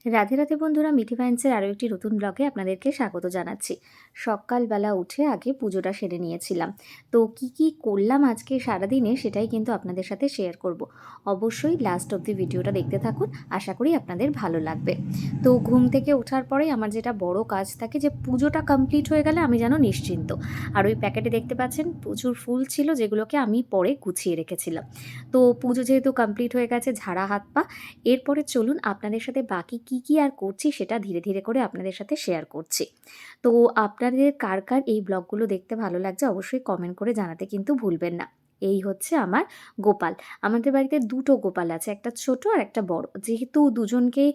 রাধে রাধে বন্ধুরা, মিঠি ভাইন্সের আরও একটি নতুন ব্লগে আপনাদেরকে স্বাগত জানাচ্ছি। সকালবেলা উঠে আগে পুজোটা সেরে নিয়েছিলাম। তো কি কি করলাম আজকে সারাদিনে সেটাই কিন্তু আপনাদের সাথে শেয়ার করব। অবশ্যই লাস্ট অবধি ভিডিওটা দেখতে থাকুন, আশা করি আপনাদের ভালো লাগবে। তো ঘুম থেকে ওঠার পরেই আমার যেটা বড় কাজ থাকে যে পুজোটা কমপ্লিট হয়ে গেলে আমি যেন নিশ্চিন্ত। আর ওই প্যাকেটে দেখতে পাচ্ছেন প্রচুর ফুল ছিল, যেগুলোকে আমি পরে গুছিয়ে রেখেছিলাম। তো পুজো যেহেতু কমপ্লিট হয়ে গেছে, ঝাড়া হাত পা, এরপরে চলুন আপনাদের সাথে বাকি কি কি আর করছি সেটা ধীরে ধীরে করে আপনাদের সাথে শেয়ার করছি। তো আপনাদের কার কার এই ব্লগগুলো দেখতে ভালো লাগছে অবশ্যই কমেন্ট করে জানাতে কিন্তু ভুলবেন না। এই হচ্ছে আমার গোপাল। আমাদের বাড়িতে দুটো গোপাল আছে, একটা ছোট আর একটা বড়। যেহেতু দুজনকেই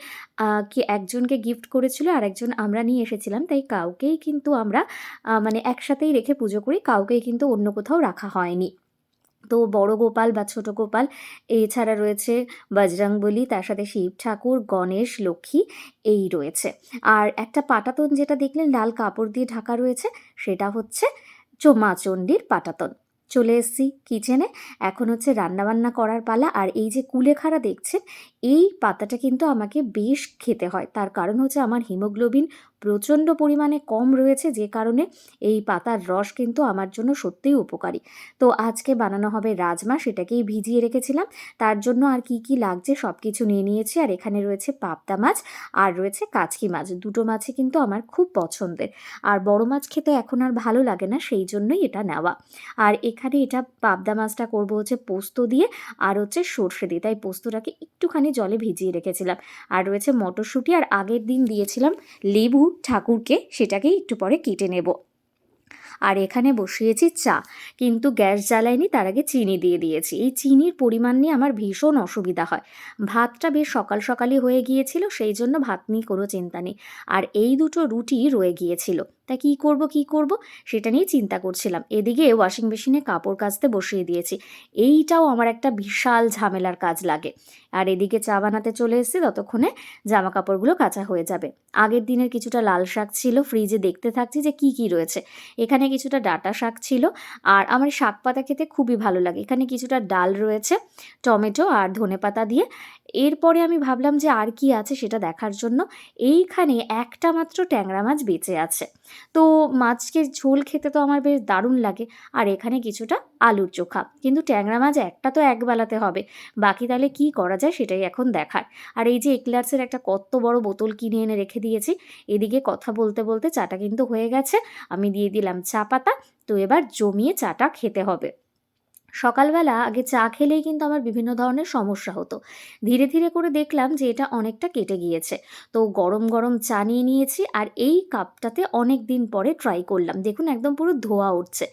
একজনকে গিফট করেছিল আর একজন আমরা নিয়ে এসেছিলাম, তাই কাউকেই কিন্তু আমরা মানে একসাথেই রেখে পুজো করি, কাউকেই কিন্তু অন্য কোথাও রাখা হয়নি। তো বড় গোপাল বা ছোট গোপাল, এছাড়া রয়েছে বজরংবলী, তার সাথে শিব ঠাকুর, গণেশ, লক্ষ্মী, এই রয়েছে। আর একটা পাটাতন যেটা দেখলেন লাল কাপড় দিয়ে ঢাকা রয়েছে, সেটা হচ্ছে মা চণ্ডীর পাটাতন। চলে এসেছি কিচেনে, এখন হচ্ছে রান্নাবান্না করার পালা। আর এই যে কুলেখাড়া দেখছেন, এই পাতাটা কিন্তু আমাকে বেশ খেতে হয়। তার কারণ হচ্ছে আমার হিমোগ্লোবিন প্রচণ্ড পরিমাণে কম রয়েছে, যে কারণে এই পাতার রস কিন্তু আমার জন্য সত্যিই উপকারী। তো আজকে বানানো হবে রাজমা, সেটাকেই ভিজিয়ে রেখেছিলাম। তার জন্য আর কি কি লাগছে সব কিছু নিয়ে নিয়েছি। আর এখানে রয়েছে পাবদা মাছ আর রয়েছে কাচকি মাছ, দুটো মাছই কিন্তু আমার খুব পছন্দের। আর বড় মাছ খেতে এখন আর ভালো লাগে না, সেই জন্যই এটা নেওয়া। আর এখানে এটা পাবদা মাছটা করব হচ্ছে পোস্ত দিয়ে আর হচ্ছে সর্ষে দিয়ে, তাই পোস্তটাকে একটুখানি জলে ভিজিয়ে রেখেছিলাম। আর রয়েছে মটরশুঁটি, আর আগের দিন দিয়েছিলাম লেবু ঠাকুরকে, সেটাকেই একটু পরে কেটে নেব। আর এখানে বসিয়েছি চা, কিন্তু গ্যাস জ্বালাইনি, তার আগে চিনি দিয়ে দিয়েছি। এই চিনির পরিমাণ নিয়ে আমার ভীষণ অসুবিধা হয়। ভাতটা বেশ সকাল সকালই হয়ে গিয়েছিল, সেই জন্য ভাত নিয়ে কোনো চিন্তা নেই। আর এই দুটো রুটি রয়ে গিয়েছিল, তা কী করব সেটা নিয়ে চিন্তা করছিলাম। এদিকে ওয়াশিং মেশিনে কাপড় কাচতে বসিয়ে দিয়েছি, এইটাও আমার একটা বিশাল ঝামেলার কাজ লাগে। আর এদিকে চা বানাতে চলে এসেছি, ততক্ষণে জামা কাপড়গুলো কাচা হয়ে যাবে। আগের দিনের কিছুটা লাল শাক ছিল ফ্রিজে, দেখতে থাকছি যে কি কি রয়েছে। এখানে কিছুটা ডাঁটা শাক ছিল, আর আমার শাক পাতা খেতে খুবই ভালো লাগে। এখানে কিছুটা ডাল রয়েছে টমেটো আর ধনেপাতা দিয়ে। এরপরে আমি ভাবলাম যে আর কি আছে সেটা দেখার জন্য। এইখানে একটা মাত্র ট্যাংরা মাছ বেঁচে আছে, তো মাছকে ঝোল খেতে তো আমার বেশ দারুণ লাগে। আর এখানে কিছুটা আলুর চোখা, কিন্তু ট্যাংরা মাছ একটা তো একবেলাতে হবে, বাকি তাহলে কি করা যায় সেটাই এখন দেখার। আর এই যে এক্লার্সের একটা কত বড় বোতল কিনে এনে রেখে দিয়েছি। এদিকে কথা বলতে বলতে চাটা কিন্তু হয়ে গেছে, আমি দিয়ে দিলাম চা পাতা। তো এবার জমিয়ে চাটা খেতে হবে। সকালবেলা আগে চা খেলেই কিন্তু আমার বিভিন্ন ধরনের সমস্যা হতো, ধীরে ধীরে করে দেখলাম যে এটা অনেকটা কেটে গিয়েছে। তো গরম গরম চা নিয়ে নিয়েছি, আর এই কাপটাতে অনেক দিন পরে ট্রাই করলাম। দেখুন একদম পুরো ধোয়া উঠছে।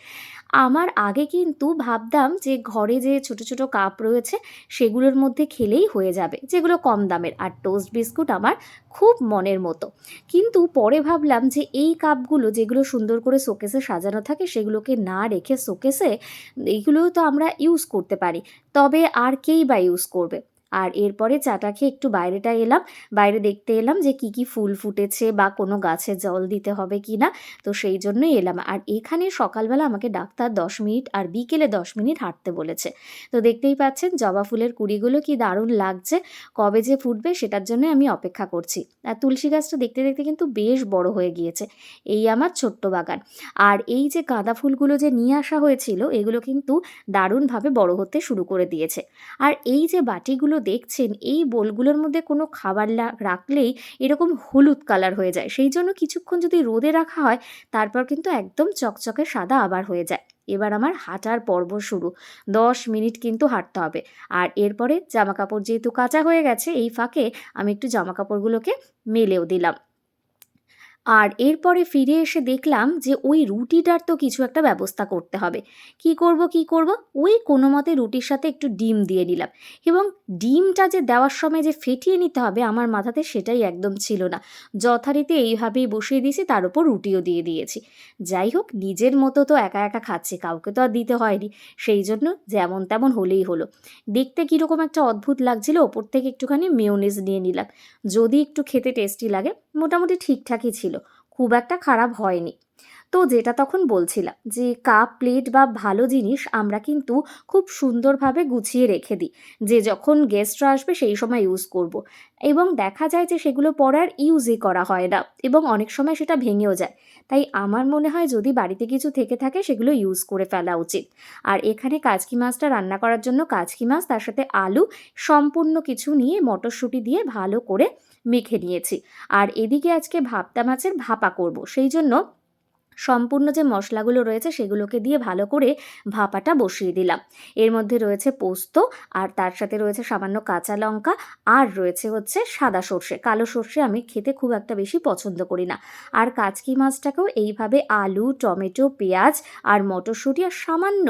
আমার আগে কিন্তু ভাবতাম যে ঘরে যে ছোট ছোট কাপ রয়েছে সেগুলোর মধ্যে খেলেই হয়ে যাবে, যেগুলো কম দামের। আর টোস্ট বিস্কুট আমার খুব মনের মতো। কিন্তু পরে ভাবলাম যে এই কাপগুলো যেগুলো সুন্দর করে শোকেসে সাজানো থাকে, সেগুলোকে না রেখে শোকেসে এইগুলোও তো আমরা ইউজ করতে পারি, তবে আর কেই বা ইউজ করবে। আর এরপরে চাটা খেয়ে একটু বাইরেটা এলাম, বাইরে দেখতে এলাম যে কি কি ফুল ফুটেছে বা কোনো গাছে জল দিতে হবে কি না। তো সেই জন্যই এলাম। আর এখানে সকালবেলা আমাকে ডাক্তার 10 মিনিট আর বিকেলে 10 মিনিট হাঁটতে বলেছে। তো দেখতেই পাচ্ছেন জবা ফুলের কুড়িগুলো কি দারুণ লাগছে, কবে যে ফুটবে সেটার জন্য আমি অপেক্ষা করছি। আর তুলসী গাছটা দেখতে দেখতে কিন্তু বেশ বড় হয়ে গিয়েছে। এই আমার ছোট্ট বাগান। আর এই যে গাঁদা ফুলগুলো যে নিয়ে আসা হয়েছিল, এগুলো কিন্তু দারুণভাবে বড় হতে শুরু করে দিয়েছে। আর এই যে বাটিগুলো দেখছেন, এই বোলগুলোর মধ্যে কোনো খাবার রাখলেই এরকম হলুদ কালার হয়ে যায়। সেই জন্য কিছুক্ষণ যদি রোদে রাখা হয়, তারপর কিন্তু একদম চকচকে সাদা আবার হয়ে যায়। এবার আমার হাঁটার পর্ব শুরু, 10 মিনিট কিন্তু হাঁটতে হবে। আর এরপরে জামাকাপড় যেহেতু কাচা হয়ে গেছে, এই ফাঁকে আমি একটু জামাকাপড়গুলোকে মেলেও দিলাম। আর এরপরে ফিরে এসে দেখলাম যে ওই রুটিটার তো কিছু একটা ব্যবস্থা করতে হবে। কি করব, ওই কোনো মতে রুটির সাথে একটু ডিম দিয়ে নিলাম। এবং ডিমটা যে দেওয়ার সময় যে ফেটিয়ে নিতে হবে, আমার মাথাতে সেটাই একদম ছিল না। যথারীতি এইভাবেই বসিয়ে দিয়েছি, তার উপর রুটিও দিয়ে দিয়েছি। যাই হোক, নিজের মতো তো একা একা খাচ্ছি, কাউকে তো আর দিতে হয়নি, সেই জন্য যেমন তেমন হলেই হলো। দেখতে কীরকম একটা অদ্ভুত লাগছিল, ওপর থেকে একটুখানি মেয়োনিজ নিয়ে নিলাম। যদি একটু খেতে টেস্টি লাগে, মোটামুটি ঠিকঠাকই ছিল, খুব একটা খারাপ হয়নি। তো যেটা তখন বলছিলাম যে কাপ প্লেট বা ভালো জিনিস আমরা কিন্তু খুব সুন্দরভাবে গুছিয়ে রেখে দিই, যে যখন গেস্টরা আসবে সেই সময় ইউজ করব। এবং দেখা যায় যে সেগুলো পরে আর ইউজই করা হয় না এবং অনেক সময় সেটা ভেঙেও যায়। তাই আমার মনে হয় যদি বাড়িতে কিছু থেকে থাকে সেগুলো ইউজ করে ফেলা উচিত। আর এখানে কাজকি মাছটা রান্না করার জন্য কাজকি মাছ, তার সাথে আলু, সম্পূর্ণ কিছু নিয়ে মটরশুঁটি দিয়ে ভালো করে মেখে নিয়েছি। আর এদিকে আজকে ভাপটা মাছের ভাপা করব, সেই জন্য সম্পূর্ণ যে মশলাগুলো রয়েছে সেগুলোকে দিয়ে ভালো করে ভাপাটা বসিয়ে দিলাম। এর মধ্যে রয়েছে পোস্ত, আর তার সাথে রয়েছে সামান্য কাঁচা লঙ্কা, আর রয়েছে হচ্ছে সাদা সর্ষে। কালো সর্ষে আমি খেতে খুব একটা বেশি পছন্দ করি না। আর কাচকি মাছটাকেও এইভাবে আলু, টমেটো, পেঁয়াজ আর মটরশুঁটি আর সামান্য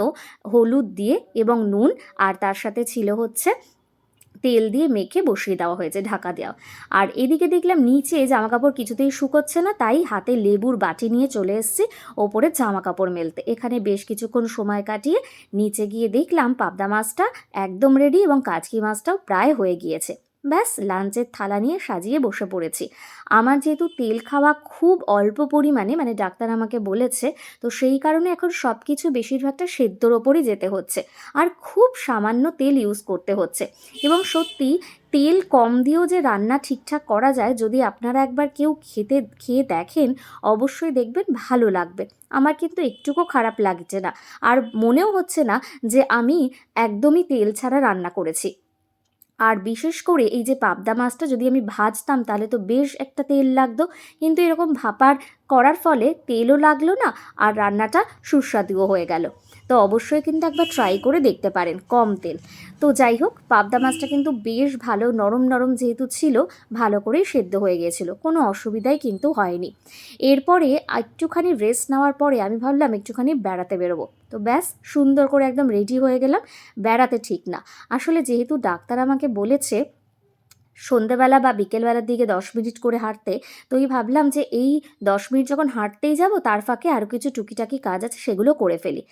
হলুদ দিয়ে এবং নুন, আর তার সাথে ছিল হচ্ছে তেল দিয়ে মেখে বসিয়ে দেওয়া হয়েছে, ঢাকা দেওয়া। আর এদিকে দেখলাম নিচে জামাকাপড় কিছুতেই শুকোচ্ছে না, তাই হাতে লেবুর বাটি নিয়ে চলে এসেছি ওপরে জামাকাপড় মেলতে। এখানে বেশ কিছুক্ষণ সময় কাটিয়ে নিচে গিয়ে দেখলাম পাবদা মাছটা একদম রেডি এবং কাচকি মাছটাও প্রায় হয়ে গিয়েছে। ব্যাস লাঞ্চের থালা নিয়ে সাজিয়ে বসে পড়েছি। আমার যেহেতু তেল খাওয়া খুব অল্প পরিমাণে, মানে ডাক্তার আমাকে বলেছে, তো সেই কারণে এখন সব কিছু বেশিরভাগটা সেদ্ধর ওপরই যেতে হচ্ছে আর খুব সামান্য তেল ইউজ করতে হচ্ছে। এবং সত্যি তেল কম দিয়েও যে রান্না ঠিকঠাক করা যায়, যদি আপনারা একবার কেউ খেয়ে দেখেন অবশ্যই দেখবেন ভালো লাগবে। আমার কিন্তু একটুকুও খারাপ লাগছে না, আর মনেও হচ্ছে না যে আমি একদমই তেল ছাড়া রান্না করেছি। আর বিশেষ করে এই যে পাবদা মাছটা যদি আমি ভাজতাম তাহলে তো বেশ একটা তেল লাগতো, কিন্তু এরকম করার ফলে তেলও লাগলো না আর রান্নাটা সুস্বাদুও হয়ে গেল। তো অবশ্যই কিন্তু একবার ট্রাই করে দেখতে পারেন কম তেল। তো যাই হোক, পাবদা মাছটা কিন্তু বেশ ভালো নরম নরম যেহেতু ছিল, ভালো করেই সেদ্ধ হয়ে গিয়েছিল, কোনো অসুবিধাই কিন্তু হয়নি। এরপরে একটুখানি রেস্ট নেওয়ার পরে আমি ভাবলাম একটুখানি বেড়াতে বেরোবো। তো ব্যাস সুন্দর করে একদম রেডি হয়ে গেলাম। বেড়াতে ঠিক না, আসলে যেহেতু ডাক্তার আমাকে বলেছে সন্ধেবেলা বা বিকেলবেলার দিকে 10 মিনিট করে হাঁটতে, তো এই ভাবলাম যে এই 10 মিনিট যখন হাঁটতেই যাব তার ফাঁকে আরও কিছু টুকিটাকি কাজ আছে সেগুলো করে ফেলি।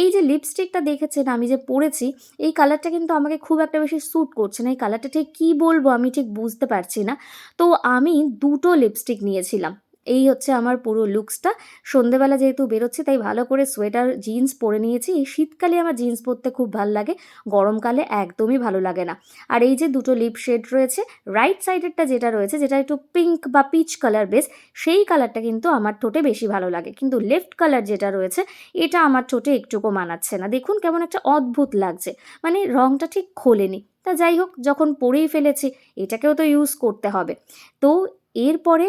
এই যে লিপস্টিকটা দেখেছেন আমি যে পরেছি, এই কালারটা কিন্তু আমাকে খুব একটা বেশি স্যুট করছে না। এই কালারটা ঠিক কী বলবো আমি ঠিক বুঝতে পারছি না। তো আমি দুটো লিপস্টিক নিয়েছিলাম। এই হচ্ছে আমার পুরো লুকসটা। সন্ধেবেলা যেহেতু বেরোচ্ছি তাই ভালো করে সোয়েটার জিন্স পরে নিয়েছি। এই শীতকালে আমার জিন্স পরতে খুব ভাল লাগে, গরমকালে একদমই ভালো লাগে না। আর এই যে দুটো লিপ শেড রয়েছে, রাইট সাইডেরটা যেটা রয়েছে, যেটা একটু পিঙ্ক বা পিচ কালার বেস, সেই কালারটা কিন্তু আমার ঠোঁটে বেশি ভালো লাগে, কিন্তু লেফট কালার যেটা রয়েছে এটা আমার ঠোঁটে একটুকু মানাচ্ছে না। দেখুন কেমন একটা অদ্ভুত লাগছে, মানে রঙটা ঠিক খোলেনি। তা যাই হোক, যখন পরেই ফেলেছি এটাকেও তো ইউজ করতে হবে। তো এরপরে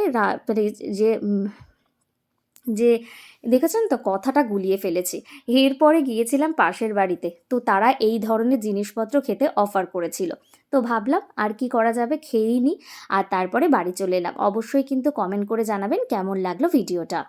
মানে যে যে দেখেছেন তো কথাটা গুলিয়ে ফেলেছি। এরপরে গিয়েছিলাম পাশের বাড়িতে, তো তারা এই ধরনের জিনিসপত্র খেতে অফার করেছিল। তো ভাবলাম আর কি করা যাবে, খেয়েই নিই। আর তারপরে বাড়ি চলে এলাম। অবশ্যই কিন্তু কমেন্ট করে জানাবেন কেমন লাগলো ভিডিওটা।